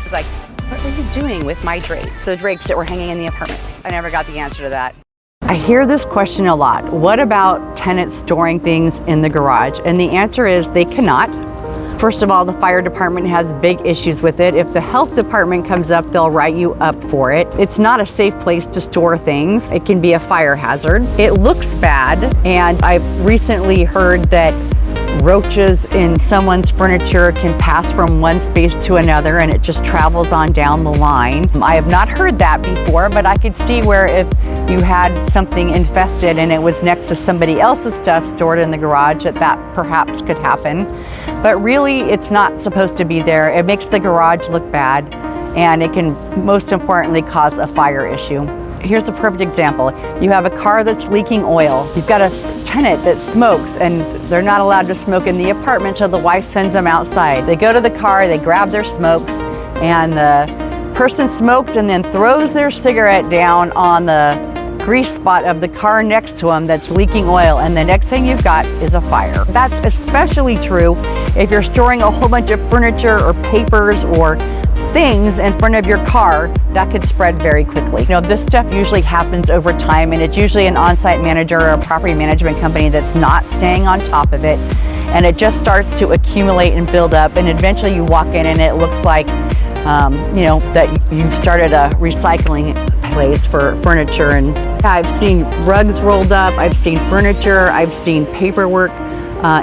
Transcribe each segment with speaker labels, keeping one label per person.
Speaker 1: was like, what were you doing with my drapes? The drapes that were hanging in the apartment. I never got the answer to that. I hear this question a lot. What about tenants storing things in the garage? And the answer is they cannot. First of all, the fire department has big issues with it. If the health department comes up, they'll write you up for it. It's not a safe place to store things. It can be a fire hazard. It looks bad, and I've recently heard that roaches in someone's furniture can pass from one space to another and it just travels on down the line. I have not heard that before, but I could see where if you had something infested and it was next to somebody else's stuff stored in the garage, that perhaps could happen. But really, it's not supposed to be there. It makes the garage look bad, and it can, most importantly, cause a fire issue. Here's a perfect example. You have a car that's leaking oil. You've got a tenant that smokes, and they're not allowed to smoke in the apartment, so the wife sends them outside. They go to the car, they grab their smokes, and the person smokes and then throws their cigarette down on the grease spot of the car next to them that's leaking oil, and the next thing you've got is a fire. That's especially true if you're storing a whole bunch of furniture or papers or things in front of your car. That could spread very quickly. You know, this stuff usually happens over time, and it's usually an on-site manager or a property management company that's not staying on top of it, and it just starts to accumulate and build up, and eventually you walk in and it looks like you know, that you've started a recycling place for furniture. And I've seen rugs rolled up, I've seen furniture, I've seen paperwork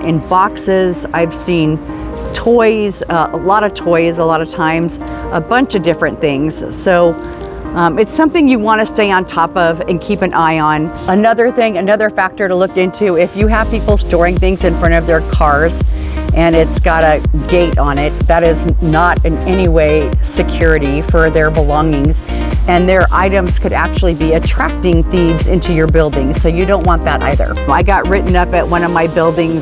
Speaker 1: in boxes, I've seen toys, a lot of toys, a lot of times, a bunch of different things. So it's something you want to stay on top of and keep an eye on. Another factor to look into, if you have people storing things in front of their cars and it's got a gate on it, that is not in any way security for their belongings, and their items could actually be attracting thieves into your building, so you don't want that either. I got written up at one of my buildings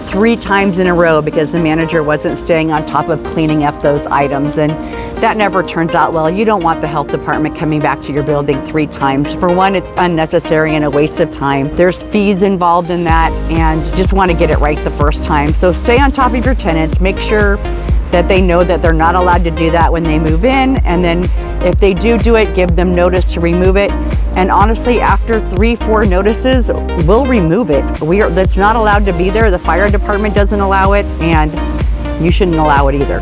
Speaker 1: 3 times in a row because the manager wasn't staying on top of cleaning up those items, and that never turns out well. You don't want the health department coming back to your building 3 times. For one, it's unnecessary and a waste of time. There's fees involved in that, and you just want to get it right the first time. So stay on top of your tenants, make sure that they know that they're not allowed to do that when they move in, and then if they do it, give them notice to remove it. And honestly, after 3-4 notices, we'll remove it. That's not allowed to be there. The fire department doesn't allow it, and you shouldn't allow it either.